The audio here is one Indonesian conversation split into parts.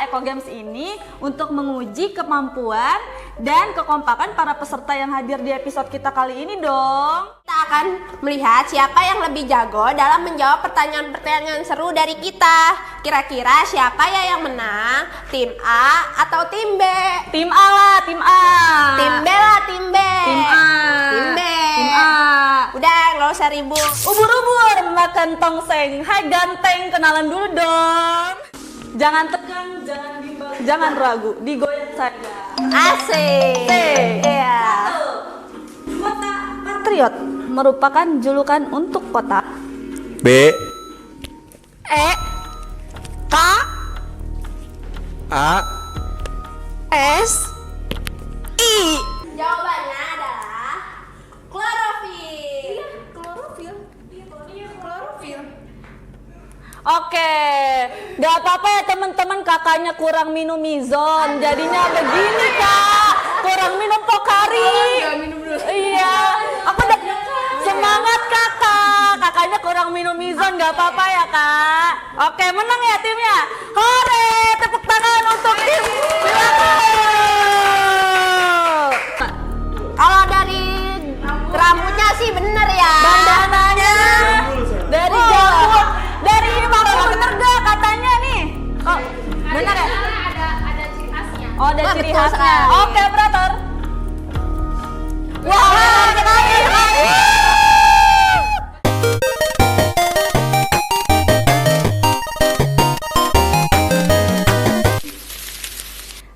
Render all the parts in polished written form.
Eco Games ini untuk menguji kemampuan dan kekompakan para peserta yang hadir di episode kita kali ini dong. Kita akan melihat siapa yang lebih jago dalam menjawab pertanyaan-pertanyaan seru dari kita. Kira-kira siapa ya yang menang? Tim A atau tim B? Tim A lah, tim A. Tim B lah, tim B. Tim A. Tim B. Tim A. Udah, nggak usah ribut. Ubur-ubur makan tongseng. Hai ganteng, kenalan dulu dong. Jangan tegang, jangan ragu, digoyang saja. Asik. Iya. Kota Patriot merupakan julukan untuk kota B E K A S I. Jawabannya adalah klorofil. Klorofil. Oke, gak apa-apa ya teman-teman, kakaknya kurang minum mizon, jadinya begini kak, kurang minum Pocari. Iya, aku udah semangat kakaknya kurang minum mizon, gak apa-apa ya kak. Oke, menang ya timnya, hore, tepuk tangan untuk tim. Kalau dari rambutnya sih bener ya. Bandananya dari jauh, dari Maku bener gak katanya nih? Oh, bener ya? Ada ciri khasnya. Oh, ada Wah, ciri betul khasnya. sekali. Oke, operator. Wah, sekali.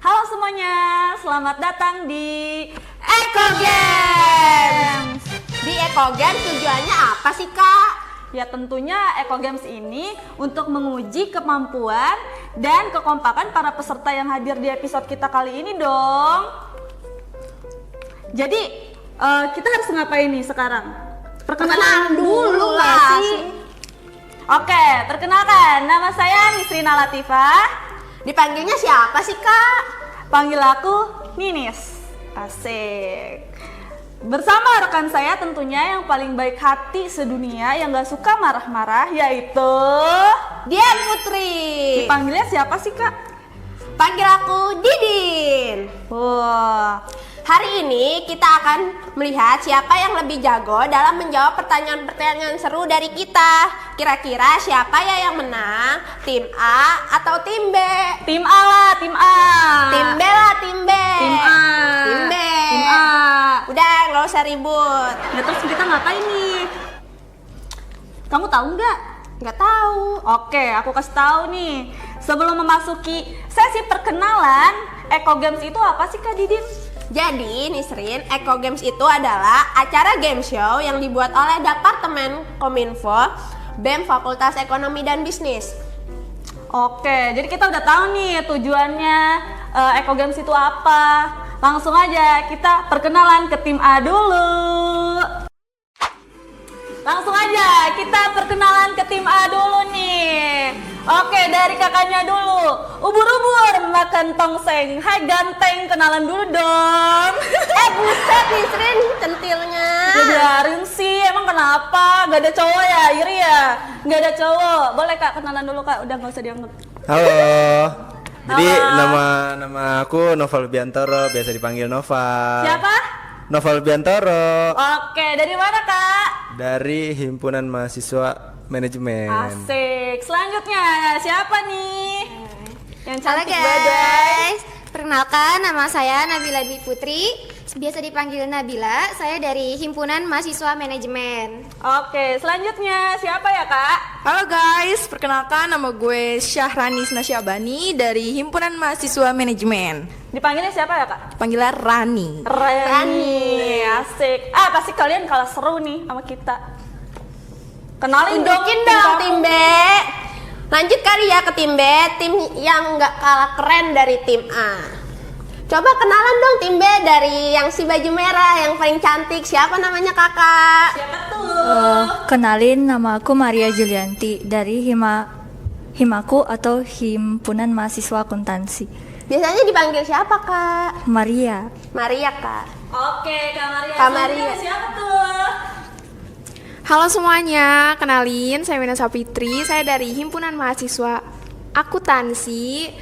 Halo semuanya, selamat datang di Eco Games. Di Eco Games tujuannya apa sih kak? Ya tentunya Eco Games ini untuk menguji kemampuan dan kekompakan para peserta yang hadir di episode kita kali ini dong. Jadi kita harus ngapain nih sekarang? Perkenalan dulu lah nggak sih? Oke, perkenalkan, nama saya Nisrina Latifah. Dipanggilnya siapa sih kak? Panggil aku Ninis. Asik. Bersama rekan saya tentunya yang paling baik hati sedunia, yang gak suka marah-marah, yaitu Dian Putri. dipanggilnya siapa sih kak? Panggil aku Didin. Wah, Hari ini kita akan melihat siapa yang lebih jago dalam menjawab pertanyaan-pertanyaan seru dari kita. Kira-kira siapa ya yang menang? Tim A atau tim B? tim A lah, tim A. Tim B lah, tim B. Tim A. Tim B. Tim A. Udah, nggak usah ribut. Ya terus kita ngapain nih? Kamu tahu nggak? Nggak tahu. Oke, aku kasih tahu nih. Sebelum memasuki sesi perkenalan, Eco Games itu apa sih Kak Didin? Jadi, Nisrin, Eco Games itu adalah acara game show yang dibuat oleh Departemen Kominfo, BEM Fakultas Ekonomi dan Bisnis. Oke, jadi kita udah tahu nih tujuannya Eco Games itu apa. Langsung aja kita perkenalan ke tim A dulu. Langsung aja kita perkenalan ke tim A dulu nih. Oke, dari kakaknya dulu. Ubur-ubur makan tongseng. Hai ganteng, kenalan dulu dong. Buset Nisrin, centilnya. Ya biarin sih, emang kenapa? Gak ada cowok ya, Iri ya? Gak ada cowok. Boleh kak, kenalan dulu kak, udah gak usah dianggap. Halo. Jadi Halo. nama aku Noval Biantoro, biasa dipanggil Nova. Siapa? Noval Biantoro Oke, dari mana kak? dari Himpunan Mahasiswa Manajemen. Asik. Selanjutnya siapa nih? Yang Halo cantik badai. guys, perkenalkan nama saya Nabila Dwi Putri, biasa dipanggil Nabila. Saya dari Himpunan Mahasiswa Manajemen. Oke, selanjutnya siapa ya kak? Halo guys, perkenalkan nama gue Syahrani Nasyabani dari Himpunan Mahasiswa Manajemen. Dipanggilnya siapa ya kak? Panggilnya Rani. Rani. Asik. Pasti kalian kalah seru nih sama kita. Kenalin dong Tunjukin dong kamu. tim B. Lanjut kali ya ke tim B, tim yang nggak kalah keren dari tim A. Coba kenalan dong tim B dari yang si baju merah yang paling cantik. Siapa namanya kakak? Siapa tuh? Kenalin, nama aku Maria Julianti dari Himaku atau Himpunan Mahasiswa Akuntansi. Biasanya dipanggil siapa kak? Maria. Maria kak. Oke, Kak Maria. Kak Selanjutnya Maria. siapa tuh? Halo semuanya, kenalin saya Mina Sapitri, saya dari Himpunan Mahasiswa Akuntansi.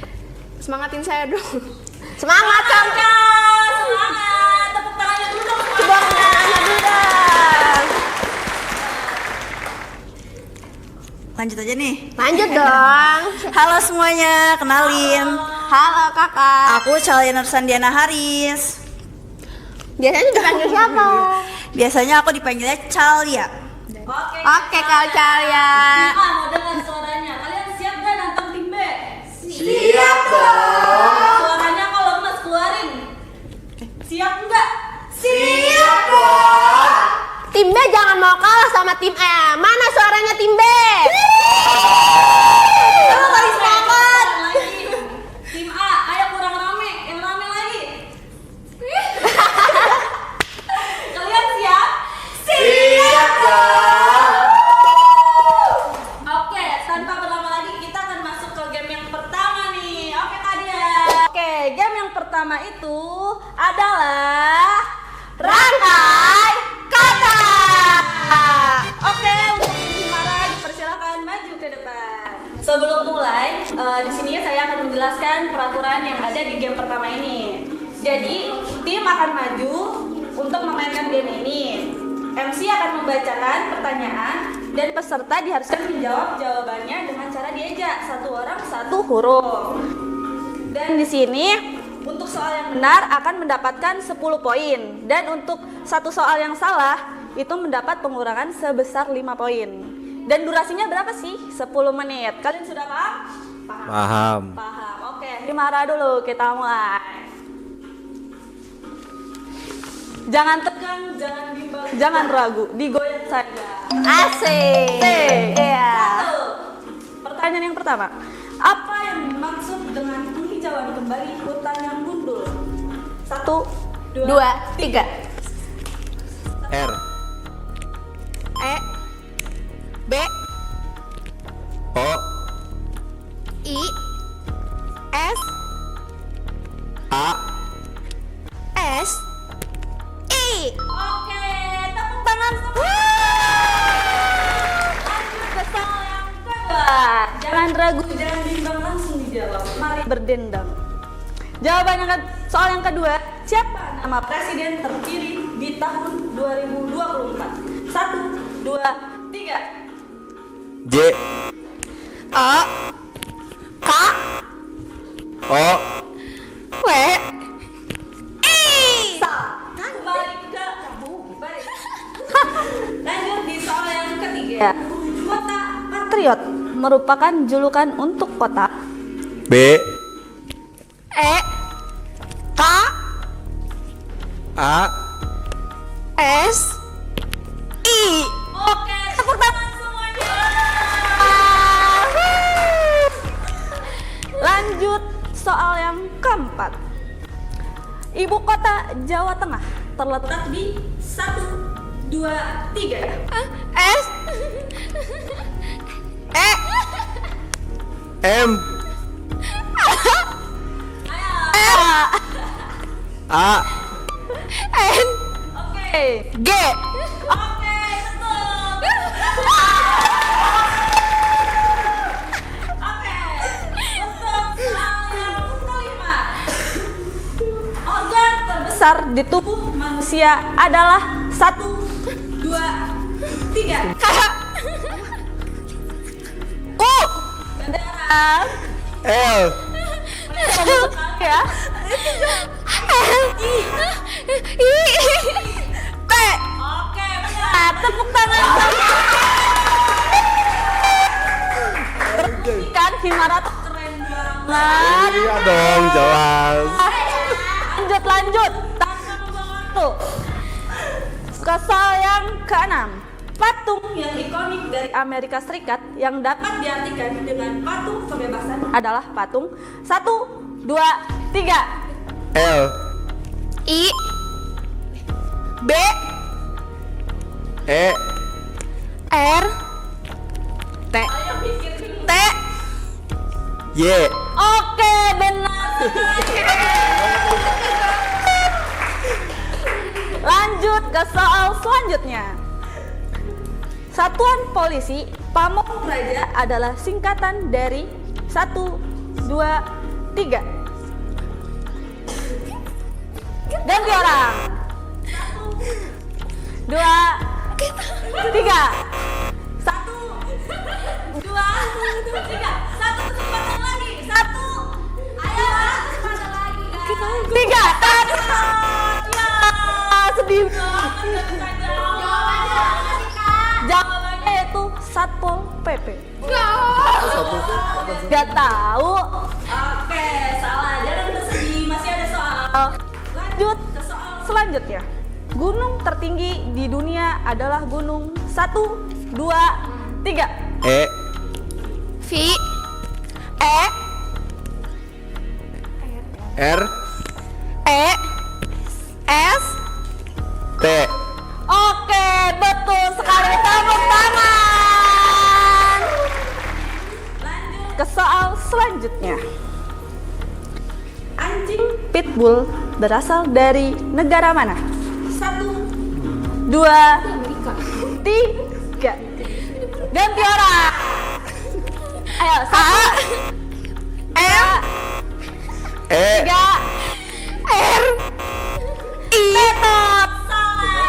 Semangatin saya dong. Semangat kakak. Semangat, tepuk tangannya dulu dong. Semangat Nabila. Lanjut aja nih. Lanjut dong. Halo semuanya, kenalin. Halo kakak. Aku Chaliner Sandiana Haris. Biasanya dipanggil siapa? Biasanya aku dipanggilnya Chalia. Oke Kak Calia. Mau dengar suaranya. Kalian siap gak nantang tim B? Siap dong. Suaranya kalau Mas keluarin. Siap enggak? Siap dong. Tim B jangan mau kalah sama tim A. Mana suaranya tim B? Kalau lagi semangat. Tim A, ayo kurang rame. Yang rame lagi. Kalian siap? Siap dong. Oke, tanpa berlama lagi kita akan masuk ke game yang pertama nih. Oke Kadia. Oke, game yang pertama itu adalah rangkai kata. Oke, untuk Himara dipersilakan maju ke depan. Sebelum mulai, di sini saya akan menjelaskan peraturan yang ada di game pertama ini. Jadi, tim akan maju untuk memainkan game ini. MC akan membacakan pertanyaan dan peserta diharuskan menjawab jawabannya dengan cara diejak satu orang satu huruf. Dan di sini untuk soal yang benar akan mendapatkan 10 poin dan untuk satu soal yang salah itu mendapat pengurangan sebesar 5 poin. Dan durasinya berapa sih? 10 menit. Kalian sudah paham? Paham. Paham. Oke, Himara dulu kita mulai. Jangan tegang, jangan bimbang, jangan ragu, digoyang saja. Asik. Iya. Satu. Pertanyaan yang pertama. Apa yang dimaksud dengan penghijauan kembali hutan yang gundul? 1, 2, 2, 3. R. E B O. I S A. S I. Oke, tepuk tangan semua. Lanjut ke soal yang kedua. Jangan ragu, jangan bimbang, langsung dijawab. Mari berdendam. Jawaban soal yang kedua, siapa nama presiden terpilih di tahun 2024? 1, 2, 3. J. A K O. W Balik ke balik. Lanjut di soal yang ketiga. Kota Patriot merupakan julukan untuk kota. B. E K A. S I. Oke, tepuk tangan semuanya. Lanjut soal yang keempat. Ibu kota Jawa Tengah terletak di 1, 2, 3. S E M. A. N Oke. G. Oke, betul. Oke. Untuk soal yang kelima. Organ terbesar di tubuh manusia adalah 1, 2, 3. U. Kendaraan. L. Sekali ya. L I T. Oke, benar. Tepuk tangan. Kan Himara tuh keren banget. Iya dong, jelas. Lanjut. Tanpa membuang waktu. Ke soal yang keenam. Patung yang ikonik dari Amerika Serikat yang dapat diartikan dengan patung kebebasan adalah patung 1, 2, 3. L. I B E. R T T. Y. Oke, benar. Lanjut ke soal selanjutnya. Satuan Polisi Pamong Praja adalah singkatan dari 1, 2, 3. Ganti orang. 2, 3. 1, 2, 3. 1 kesempatan lagi. 1. Ayo, kesempatan lagi. 3. Ya, sedih banget. Jawabannya itu Satpol PP. Gak tahu. Oke, salah. Jangan bersedih. Masih ada soal. Lanjut ke soal selanjutnya. Gunung tertinggi di dunia adalah gunung 1, 2, 3. E. V. E. R. E. S. T. Oke, betul sekali. Tepuk tangan. Lanjut ke soal selanjutnya. Anjing pitbull berasal dari negara mana? 1, 2, 3. Ganti orang. Ayo, 1, E. 3, R, I. Tetap salah.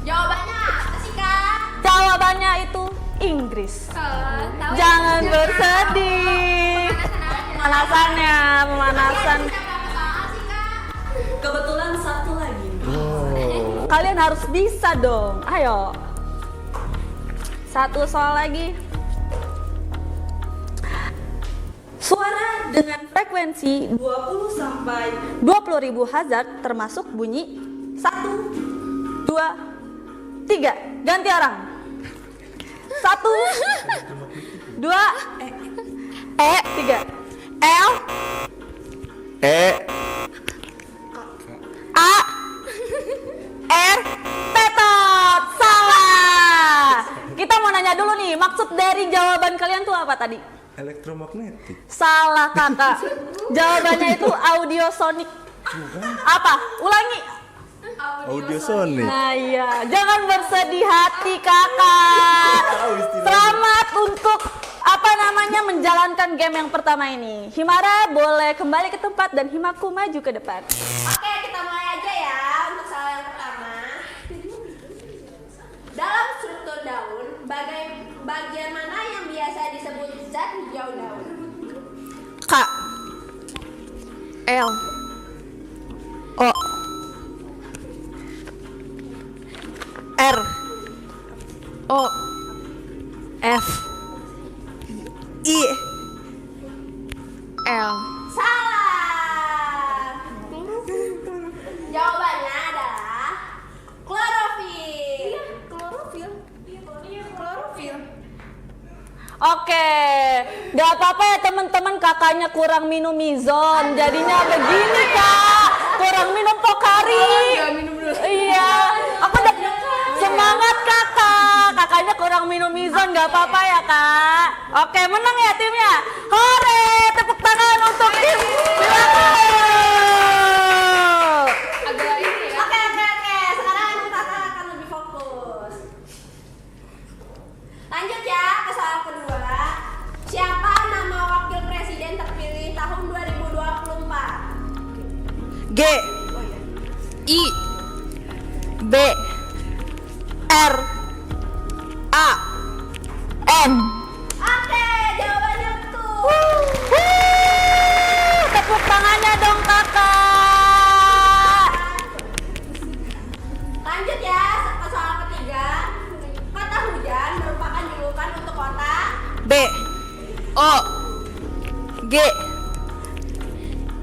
Jawabannya apa sih, Kak? Jawabannya itu Inggris. Jangan bersedih. Pemanasan. Kebetulan satu lagi. Kalian harus bisa dong. Ayo. Satu soal lagi. Suara dengan frekuensi 20 sampai 20.000 Hz termasuk bunyi 1, 2, 3. Ganti orang. 1, 2, 3. L, E. A, R, tetot. Salah. Kita mau nanya dulu nih, maksud dari jawaban kalian tuh apa tadi? Elektromagnetik. Salah kakak. Jawabannya itu audiosonic. Apa? Ulangi. Audio Sony. Nah iya, jangan bersedih hati kakak. Selamat untuk menjalankan game yang pertama ini. Himara boleh kembali ke tempat dan Himaku maju ke depan. Oke, kita mulai aja ya untuk soal yang pertama. Dalam struktur daun, bagian mana yang biasa disebut zat hijau daun? K, L, O, R, O, F, I, L. Salah. Jawabannya adalah klorofil. Klorofil. Oke, gak apa-apa ya teman-teman, kakaknya kurang minum mizon, jadinya begini kak, kurang minum Pocari. Iya, aku udah semangat kakaknya kurang minum mizon, gak apa-apa ya kak. Oke, menang ya timnya. Hore, tepuk tangan untuk tim Himaku. Oke. Sekarang kakak akan lebih fokus. Lanjut ya ke soal kedua. Siapa nama wakil presiden terpilih tahun 2024? G, I, B, R, A, N. Oke, jawabannya betul. Tepuk tangannya dong kakak. Lanjut ya ke soal ketiga. Kata hujan merupakan julukan untuk kota. B, O, G,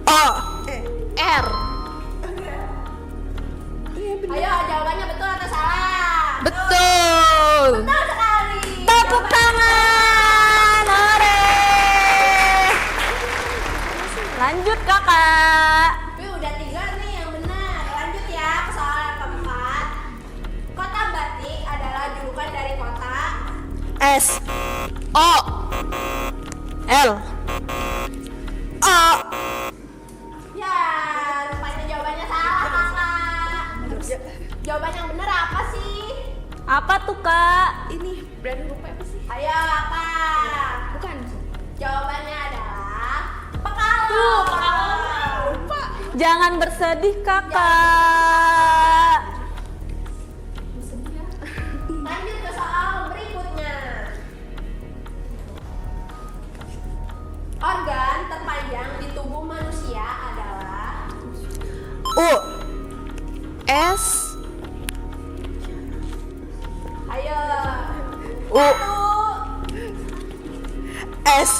O, R. Ayo, jawabannya betul atau salah? Betul. Betul sekali. Tepuk tangan. Hore. Lanjut kakak. Tapi udah 3 nih yang benar. Lanjut ya ke soal yang keempat. Kota Batik adalah julukan dari kota. S, O, L, O. Ya, rupanya jawabannya salah kakak. Jawaban yang benar apa sih? Apa tuh kak? Ini brand rupa apa sih? Ayo apa? Bukan. Jawabannya adalah Pekalongan. Jangan bersedih kakak. Lanjut ke soal berikutnya. Organ terpanjang di tubuh manusia adalah U S Ayo. U Satu. S.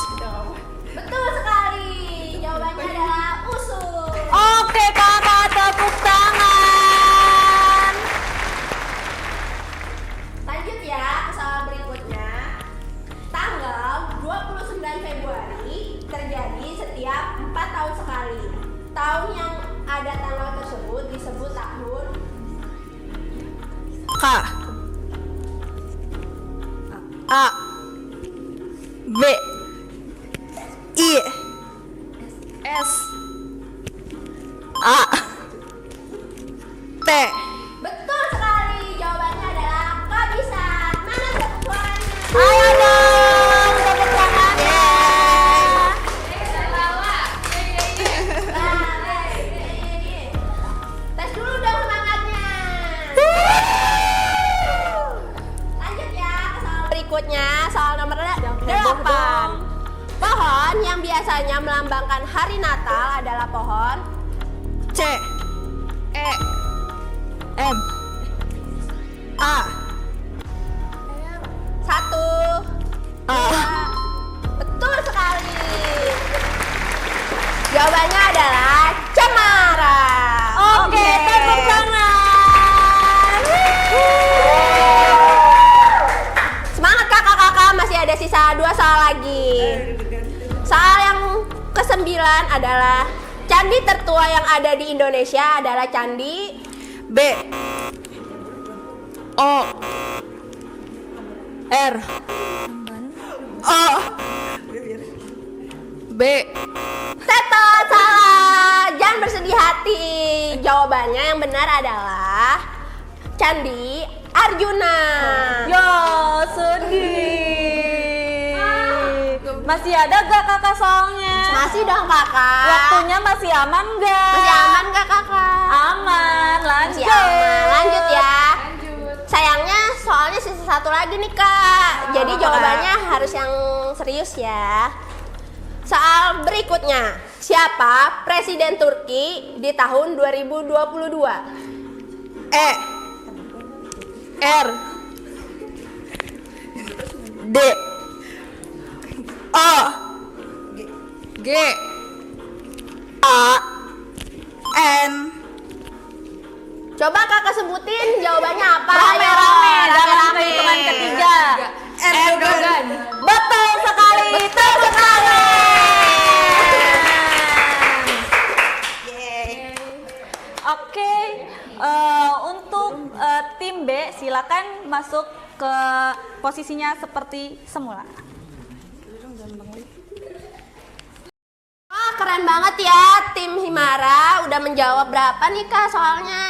Betul sekali. Jawabannya adalah usus. Oke kakak, tepuk tangan. Lanjut ya ke soal berikutnya. Tanggal 29 Februari terjadi setiap 4 tahun sekali. Tahun yang ada tanggal tersebut disebut tahun K A B I S A T. Betul sekali. Jawabannya adalah kehabisan. Mana tepuk suaranya? Ayo dong, tepuk tangannya. Tes dulu dong semangatnya. Lanjut ya ke soal berikutnya, soal nomor 8. Pohon yang biasanya melambangkan hari Natal adalah pohon C E M A 1, 2. Betul sekali. Jawabannya adalah cemara. Oke, tepuk tangan. Semangat kakak-kakak, masih ada sisa 2 soal lagi. Soal yang ke-9 adalah candi tertua yang ada di Indonesia adalah candi B O R O B. Tetot, salah. Jangan bersedih hati. Jawabannya yang benar adalah Candi Arjuna. Ya, sedih. Masih ada gak kakak soalnya? Masih dong kakak. Waktunya masih aman gak? Masih aman gak kakak? Aman, lanjut. Masih aman. Lanjut ya. Sayangnya soalnya sisa 1 lagi nih kak. Jadi jawabannya harus yang serius ya. Soal berikutnya, siapa Presiden Turki di tahun 2022? E R D O G A N. Coba kakak sebutin jawabannya apa? Rame-rame Ayo, dalam rame-rame. perhitungan ketiga. Erdogan. Betul sekali, tepuk tangan. Oke, untuk tim B silakan masuk ke posisinya seperti semula. Wah, keren banget ya tim Himara. Udah menjawab berapa nih kak soalnya?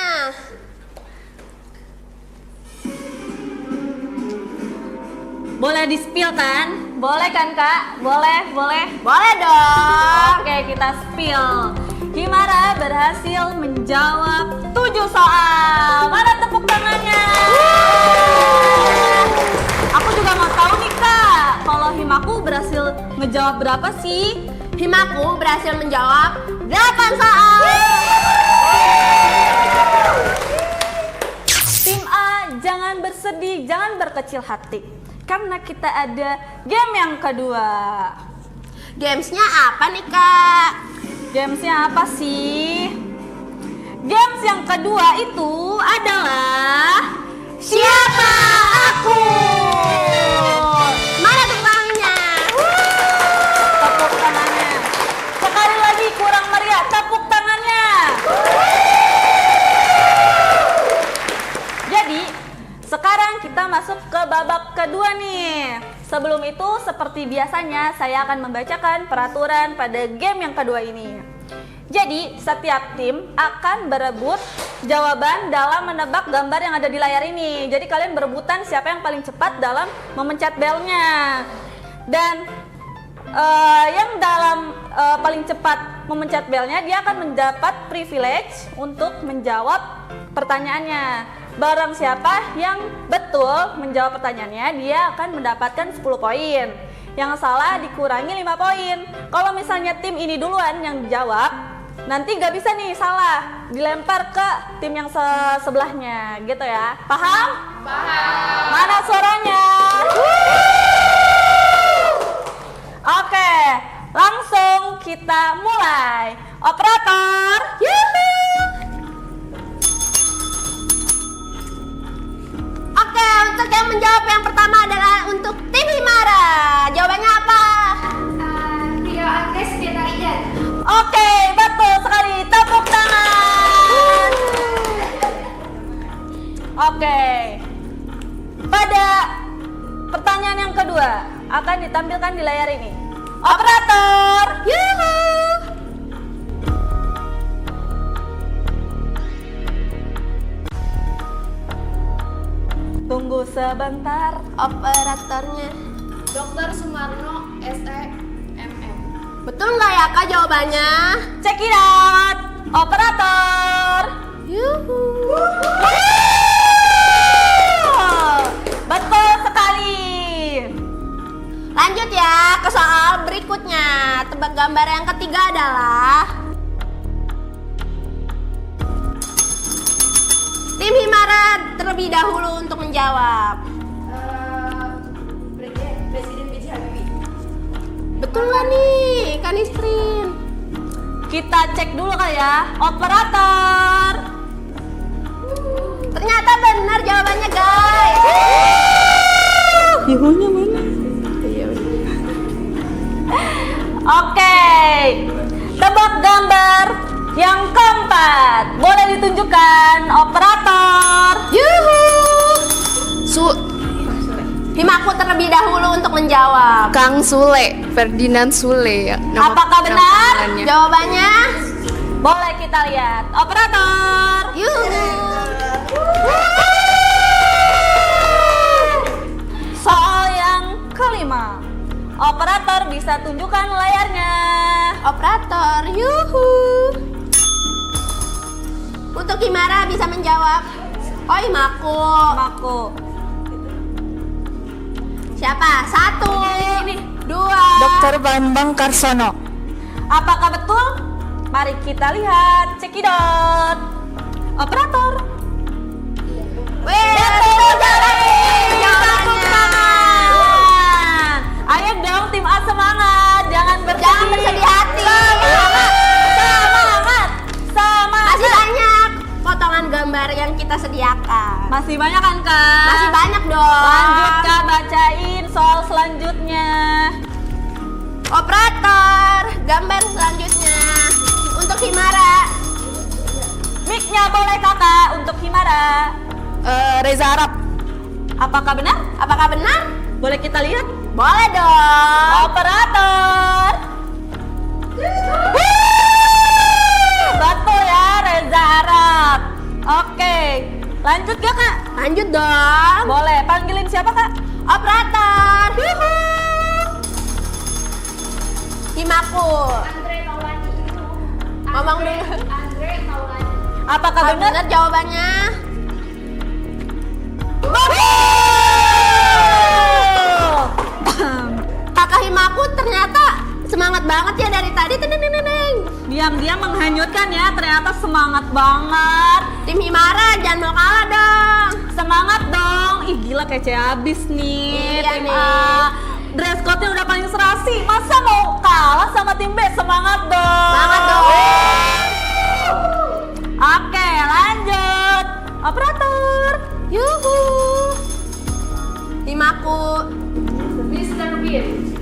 Boleh di-spill kan? Boleh kan kak? Boleh, boleh. Boleh dong. Oke, kita spill. Himara berhasil menjawab 7 soal. Mana tepuk tangannya? Aku juga mau tahu nih kak, kalau Himaku berhasil ngejawab berapa sih? Himaku berhasil menjawab 8 soal. Tim A, jangan bersedih, jangan berkecil hati. Karena kita ada game yang kedua. Gamesnya apa nih kak? Gamesnya apa sih? Games yang kedua itu adalah Siapa Aku? Mana tukangnya? Tepuk tangannya. Sekali lagi kurang meriah, tepuk tangannya. Jadi, sekarang kita masuk ke babak kedua nih. Sebelum itu, seperti biasanya, saya akan membacakan peraturan pada game yang kedua ini. Jadi, setiap tim akan berebut jawaban dalam menebak gambar yang ada di layar ini. Jadi, kalian berebutan siapa yang paling cepat dalam memencet belnya. Dan yang dalam paling cepat memencet belnya, dia akan mendapat privilege untuk menjawab pertanyaannya. Barang siapa yang betul menjawab pertanyaannya, dia akan mendapatkan 10 poin. Yang salah dikurangi 5 poin. Kalau misalnya tim ini duluan yang jawab, nanti nggak bisa nih salah, dilempar ke tim yang sebelahnya, gitu ya. Paham? Paham. Mana suaranya? Oke, langsung kita mulai. Operator, Oke, untuk yang menjawab yang pertama adalah untuk tim Himara. Jawabannya apa? Video Agnes Betarian. Oke, betul sekali. Tepuk tangan. Oke. Pada pertanyaan yang kedua akan ditampilkan di layar ini. Operator. Tunggu sebentar. Operatornya. Dr. Sumarno SEMM. Betul nggak ya Kak jawabannya? Check it out. Operator. Yuhu. Betul sekali. Lanjut ya ke soal berikutnya. Tebak gambar yang ketiga adalah tim Himara terlebih dahulu untuk menjawab. Presiden B.J. Habibie. Betul nggak nih, Kanistrin? Kita cek dulu kali ya. Operator. Ternyata benar jawabannya, guys. Ibunya mana? Oke. Tebak gambar yang keempat. Boleh ditunjukkan, operator. Yuhu. Himaku terlebih dahulu untuk menjawab. Kang Sule, Ferdinand Sule ya. Apakah benar? Jawabannya Boleh kita lihat. Operator. yuhu. Soal yang kelima. Operator bisa tunjukkan layarnya. Operator, yuhu. Untuk Himara bisa menjawab. Oh, Himaku. Mako. Siapa? 1, 2. Dr. Bambang Karsono. Apakah betul? Mari kita lihat. Cekidot. Operator. Wih, Betul sekali. jawabannya. Tepuk tangan. Ayo dong tim A semangat. Jangan bersedih. Jangan bersedih hati. Semangat. Semangat. Masih banyak potongan gambar yang kita sediakan. Masih banyak kan Kak? Masih banyak dong. Lanjut Kak, bacain soal selanjutnya. Operator, gambar selanjutnya untuk Himara. Mic-nya boleh Kakak untuk Himara. Reza Arab. Apakah benar? Apakah benar? Boleh kita lihat? Boleh dong. Operator. Betul ya, Reza Arab. Oke, lanjut gak Kak? Lanjut dong. Boleh, panggilin siapa Kak? Operator. Himaku. Andre Maulani. Ngomong dulu. Andre Maulani. Apakah benar? Benar jawabannya? Kakak Himaku ternyata semangat banget ya dari tadi. Teneng. Diam-diam menghanyutkan ya, ternyata semangat banget. Tim Himara jangan mau kalah dong. Semangat dong. Ih gila kece abis nih Iya tim nih. A. Dress code-nya udah paling serasi. Masa mau kalah sama tim B? Semangat dong. Semangat dong. Oke, lanjut. Operator. Yuhu. Himaku. Mr. Bean.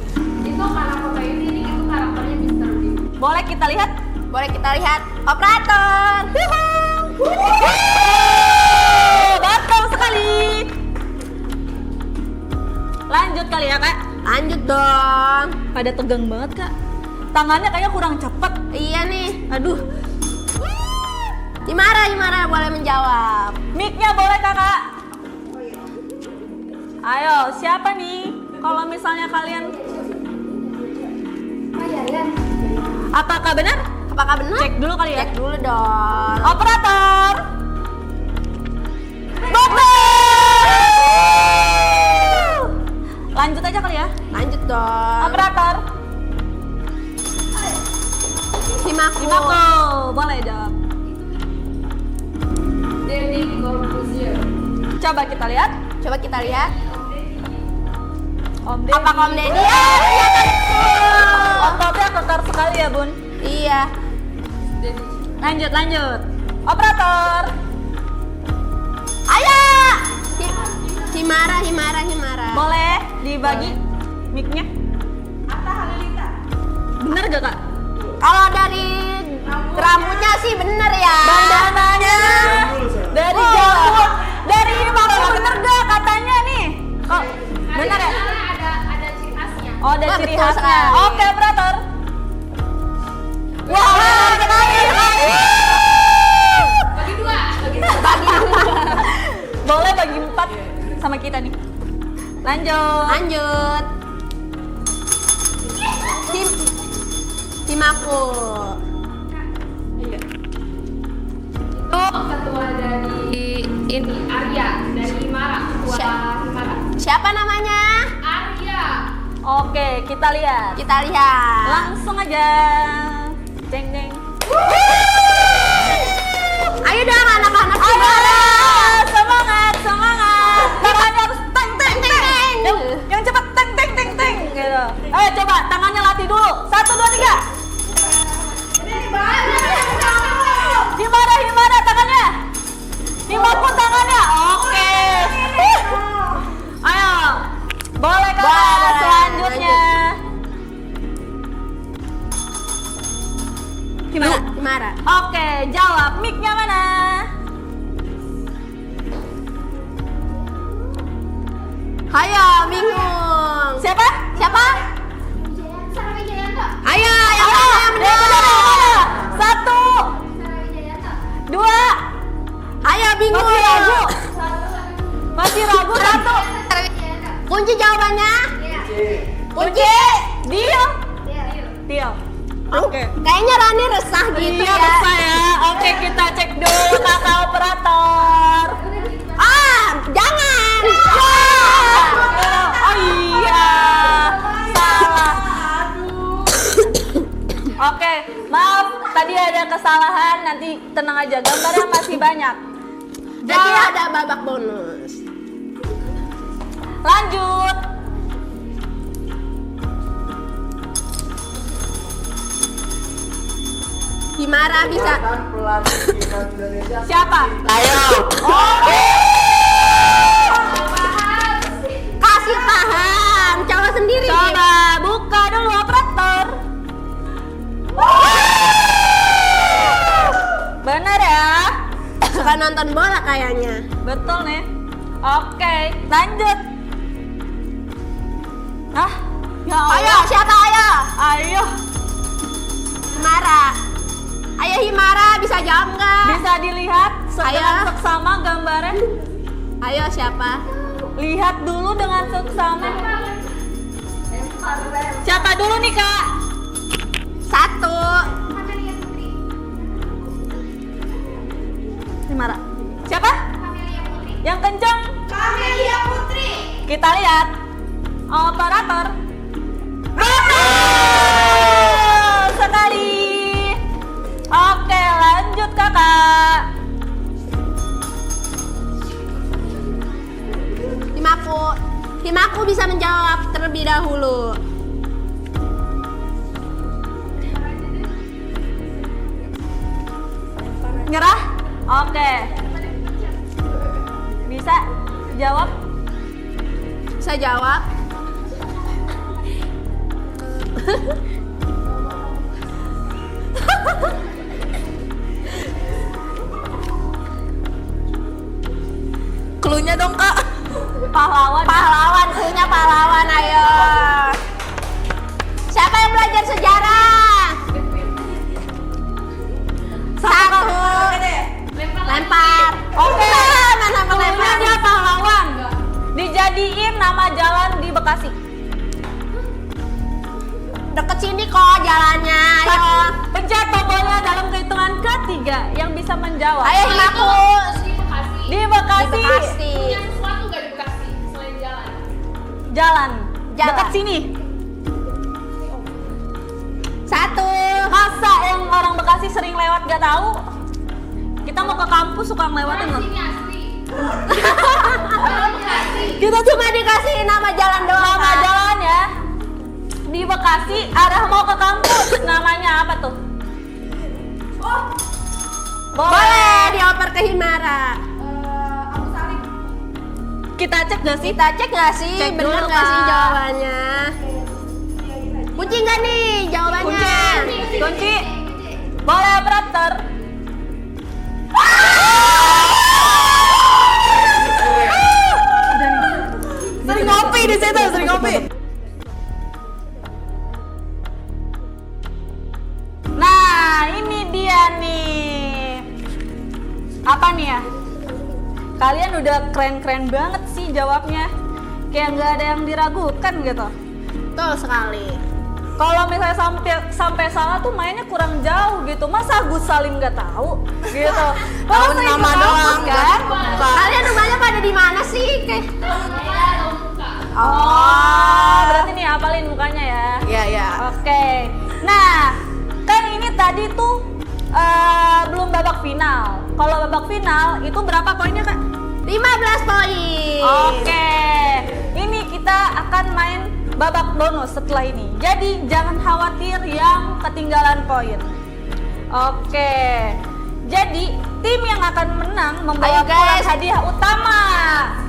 Itu karakter ini itu karakternya Mr. Bean. Boleh kita lihat? Boleh kita lihat. Operator. Betul sekali. Lanjut kali ya Kak. Lanjut dong. Pada tegang banget Kak. Tangannya kayaknya kurang cepet. Iya nih. Aduh. Himara boleh menjawab. Mic-nya boleh Kakak. Ayo, siapa nih? Kalau misalnya kalian Apakah benar? Apakah benar? Cek dulu kali ya. Cek dulu dong. Operator. Betul. Lanjut aja kali ya. Lanjut dong. Operator. Himaku. Himaku, boleh jawab. Coba kita lihat. Coba kita lihat. Om Deddy. Apakah Om Deddy? Iya kan? Ototnya kekar sekali ya, Bun. Iya. Lanjut. Operator. Ayo. Himara. Boleh dibagi mic-nya? Bener gak, Kak? Kalau dari rambutnya sih bener ya. Bandananya dari jauh. Dari Himaku bener gak katanya nih? Kok bener ya? Ada ciri khasnya. Oh, ada Wah, ciri betul khasnya. sekali. Oke, operator. Wah, benar sekali. Bagi dua. Boleh bagi 4 sama kita nih. Lanjut. Himaku. Ketua dari ini Arya dari Himara. Ketua Himara. Siapa namanya? Arya. Oke, kita lihat. Kita lihat. Langsung aja. Jeng. Ayo dong anak-anak Ayo, Himara. semangat. Tangannya harus teng. Yang cepat teng gitu. Ayo coba tangannya latih dulu. 1 2 3. Himara tangannya. Himaku tangannya. Oke. Ayo. Boleh Kak Boleh, selanjutnya. Himara. Oke, jawab. Mic-nya mana? Hayo, bingung. Siapa? Sarah Wijayanto. Ayo, yang Ayo, mana yang benar? yang mana? 1 Sarah Wijayanto. 2. Ayo, bingung. Masih ragu 1. Sarah Wijayanto. Kunci jawabannya? Kunci. Diam. Iya. Diam. Oke. Kayaknya Rani resah gitu Iya, ya. bisa ya. Oke, kita cek dulu kakak operator. Jangan. Oh iya. Salah. Oke, maaf tadi ada kesalahan. Nanti tenang aja, gambarnya masih banyak. Jadi ada babak bonus. Lanjut. Himara bisa. Siapa? Ayo. Kasih paham. Coba sendiri. Coba buka dulu operator. Benar ya? Suka nonton bola kayaknya. Betul nih. Oke, lanjut. Ya Allah. Ayo, siapa ayo? Ayo. Himara. Ayo Himara, bisa jawab nggak? Bisa dilihat Ayo. dengan seksama gambarnya. Ayo siapa? Lihat dulu dengan seksama. Siapa dulu nih Kak? 1. Amelia Putri. Himara. Siapa? Amelia Putri. Yang kencang. Amelia Putri. Kita lihat. Operator. Betul sekali. Oke, lanjut kakak. Himaku bisa menjawab terlebih dahulu. Nyerah? Oke. Bisa jawab? Bisa jawab? Cluenya dong Kak. Pahlawan. Pahlawan, punya pahlawan, ayo. Siapa yang belajar sejarah? 1. Lempar. Oke. Mana Cluenya lempar? dia pahlawan. Dijadiin nama jalan di Bekasi. Deket sini jawab. Ayo Himaku. Di Bekasi. Di Bekasi. Jalan. Jalan. Dekat sini. 1. Masa yang orang Bekasi sering lewat gak tahu? Kita mau ke kampus suka ngelewatin loh. Kita cuma dikasih nama jalan doang. Nama kan? jalan ya. Di Bekasi arah mau ke kampus. Namanya apa tuh? Boleh dioper ke Himara. Kita cek gak sih? Kita cek nggak sih? Cek Bener dulu, nggak sih Kak. jawabannya? Kunci nggak nih jawabannya? Kunci. Boleh operator. Sering ngopi di situ, sering ngopi. Nah, ini dia nih. Apa nih ya? Kalian udah keren-keren banget sih jawabnya. Kayak nggak ada yang diragukan gitu. Betul sekali. Kalau misalnya sampai salah tuh mainnya kurang jauh gitu. Masa Gus Salim nggak tahu gitu? Tahu Masa nama ikut doang, kampus, kan? Kalian rumahnya pada di mana sih? Oh, berarti nih hafalin mukanya ya. Iya, iya. Oke. Nah, kan ini tadi tuh belum babak final. Kalau babak final itu berapa poinnya, Kak? 15 poin. Oke. Ini kita akan main babak bonus setelah ini. Jadi jangan khawatir yang ketinggalan poin. Oke. Jadi tim yang akan menang membawa Ayo, guys. pulang hadiah utama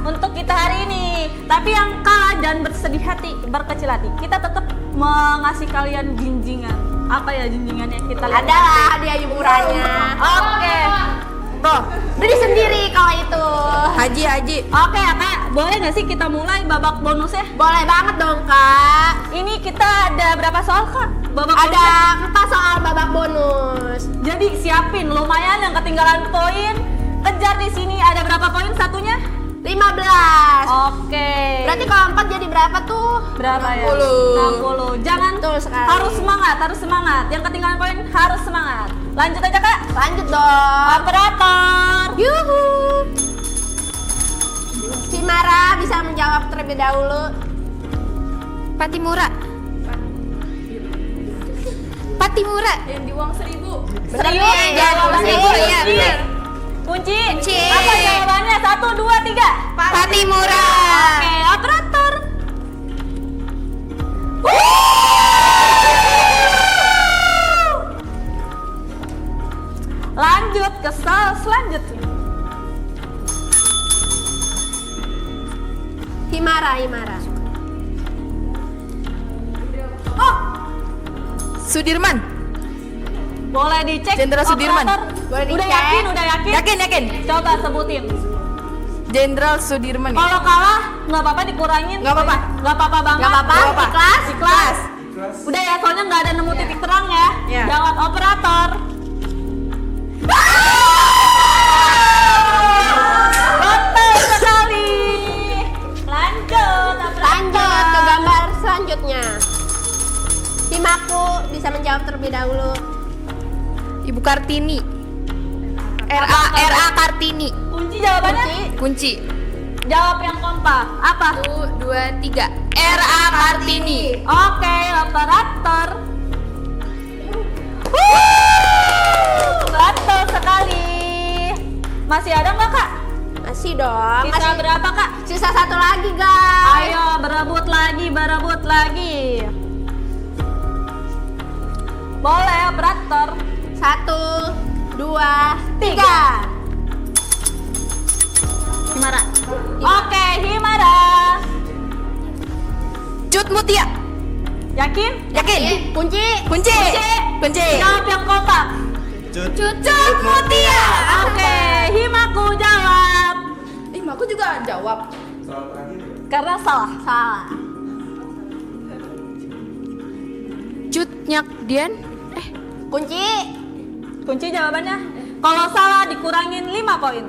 untuk kita hari ini. Tapi yang kalah jangan bersedih hati, berkecil hati. Kita tetap mengasih kalian jinjingan. Apa ya jinjingannya kita lihat? Adalah hadiah hiburannya. Oke. Tuh, Beli sendiri kalau itu. Haji. Oke ya Kak, boleh nggak sih kita mulai babak bonusnya? Boleh banget dong Kak. Ini kita ada berapa soal Kak? Babak Ada bonusnya? 4 soal babak bonus. Jadi siapin, lumayan yang ketinggalan poin. Kejar di sini ada berapa poin satunya? 15. Oke. Berarti kalau 4 jadi berapa tuh? berapa ya? 60. 60. Jangan Betul sekali. harus semangat. Yang ketinggalan poin harus semangat. Lanjut aja Kak. Lanjut dong. Operator. Yuhu. Himara bisa menjawab terlebih dahulu. Patimura. Patimura. Serius Kunci. jawabannya. Iya, benar. Kunci. Kunci. Apa jawabannya? 1, 2, 3. Patimura. Oke, operator. Lanjut ke soal selanjutnya. Himara. Oh, Sudirman. Boleh dicek. Jenderal Sudirman. operator. Boleh Udah dicek. yakin? Yakin. Coba sebutin. Jenderal Sudirman. Kalau kalah nggak apa-apa dikurangin. Nggak apa-apa. Nggak apa-apa banget. Nggak apa-apa. Ikhlas. Ikhlas. Udah ya, soalnya nggak ada nemu titik terang ya. Iya. Jawab operator. Betul sekali. Lanjut. operator. Lanjut ke gambar selanjutnya. Himaku bisa menjawab terlebih dahulu. Ibu Kartini. RA Kartini. Kunci jawabannya. Kunci. Jawab yang kompak. Apa? 1, 2, 3. RA Kartini. Oke, operator. Betul sekali. Masih ada nggak Kak? Masih dong. Sisa Masih berapa Kak? sisa 1 lagi guys. Ayo berebut lagi. Boleh operator. 1, 2, 3. Himara. Oke, Himara. Cut Mutia. Yakin? Yakin. Kunci. Kunci. Jawab yang kompak. Cut Mutia. Oke, Himaku jawab. Aku juga jawab. Karena salah. Salah. Cut Nyak Dian. Kunci. Kunci jawabannya. Kalau salah dikurangin 5 poin.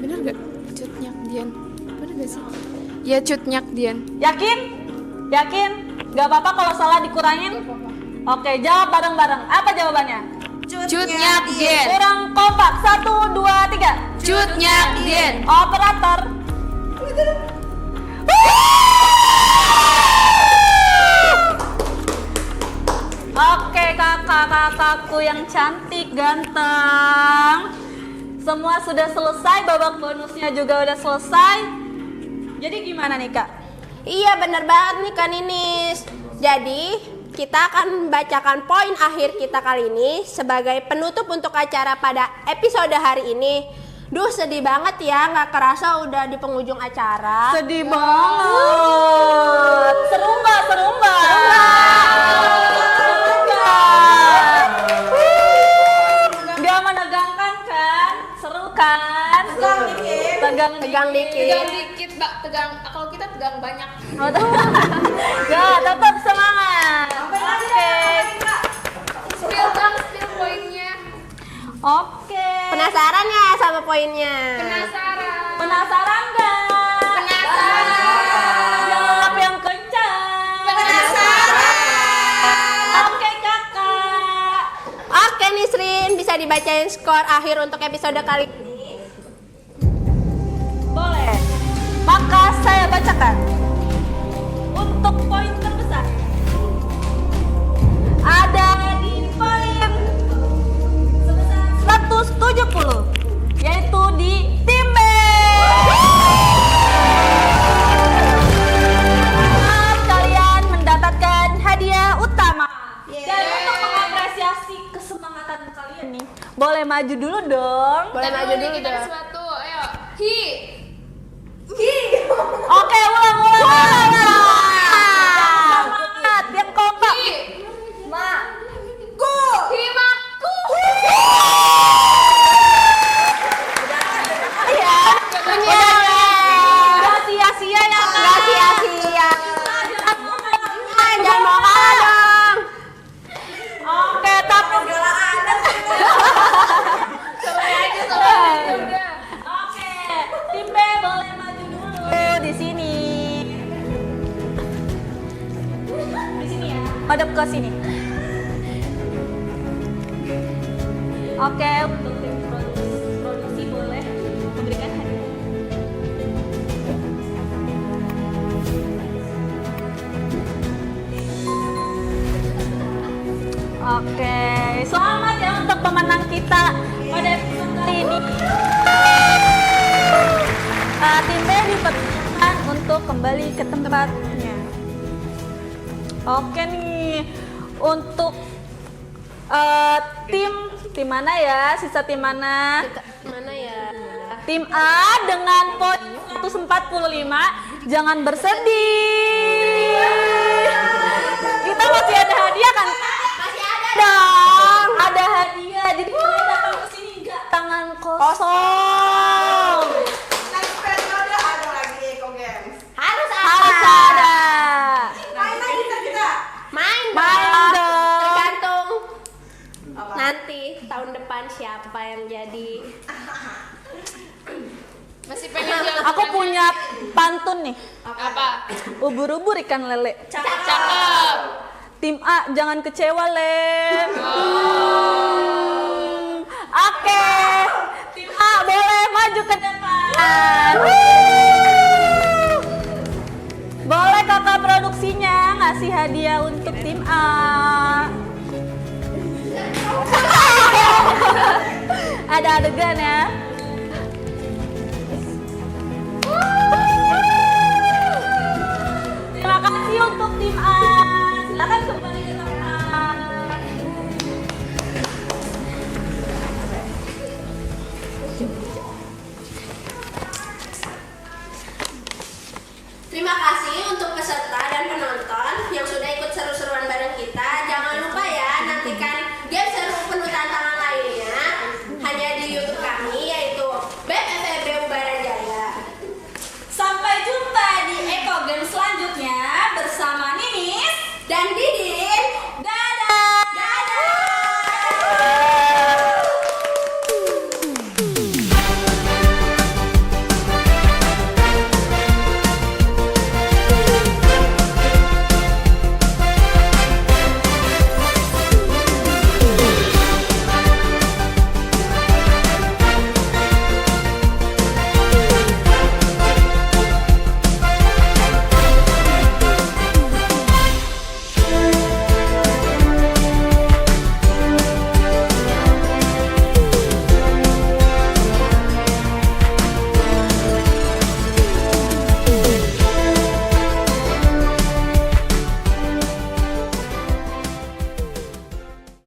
Bener gak? Cut Nyak Dian. Bener gak sih? Ya Cut Nyak Dian. Yakin? Gak apa-apa kalau salah dikurangin? Oke, jawab bareng-bareng. Apa jawabannya? Cutnya Gen. Kurang kompak. 1, 2, 3. Cutnya Gen. Operator. Oke kakak-kakakku yang cantik, ganteng. Semua sudah selesai, babak bonusnya juga udah selesai. Jadi gimana nih kak? Iya bener banget nih Kak Ninis. Jadi kita akan bacakan poin akhir kita kali ini sebagai penutup untuk acara pada episode hari ini. Duh sedih banget ya, nggak kerasa udah di penghujung acara. Sedih banget. Seru nggak? Seru nggak? Seru nggak? Nggak menegangkan kan? Seru kan? Tegang dikit. dikit, Mbak. Tegang. Kalau kita tegang banyak. Oh, Gak, tetap semangat. Oke. Spill Bang, spill poinnya. Oke. Penasaran ya sama poinnya? Penasaran. Penasaran nggak? Penasaran. Jawab yang kencang. Oke kakak. Oke Nisrin, bisa dibacain skor akhir untuk episode kali ini? Boleh. Maka saya bacakan. Untuk poin terbesar ada di poin sebesar 170, yaitu di tim B. Kalian mendapatkan hadiah utama. Dan untuk mengapresiasi kesemangatan kalian nih, boleh maju dulu dong. Boleh maju dulu kita dong. sesuatu. Ayo. Hi. Oke, ulang. Semangat, yang kompak. Himaku. Ya, udah sia-sia ya kan? Gak sia-sia. Jangan mau kalah dong. Oke, tapi Oke, tim B boleh maju dulu di sini. Di sini ya. Madep ke sini. Oke, untuk tim produksi boleh memberikan hadiah. Oke, selamat ya untuk pemenang kita pada episode kali ini. Tim B dipersilakan untuk kembali ke tempatnya. Oke nih, untuk tim mana ya? Sisa tim mana? Mana ya? Tim A dengan poin 145, jangan bersedih. Kita masih ada hadiah kan? Masih ada dong. Ada hadiah, jadi kalian datang ke sini nggak tangan kosong. Harus Harus ada. Main Main dong. dong. Tergantung nanti tahun depan siapa yang jadi. Masih pengen jalan. Aku punya pantun nih. Apa? Ubur-ubur ikan lele. Cakep. Tim A jangan kecewa, Lem. Oke. Tim A boleh maju ke depan. Boleh kakak produksinya ngasih hadiah untuk tim A. Ada adegan ya. Terima kasih untuk tim A. Silakan kembali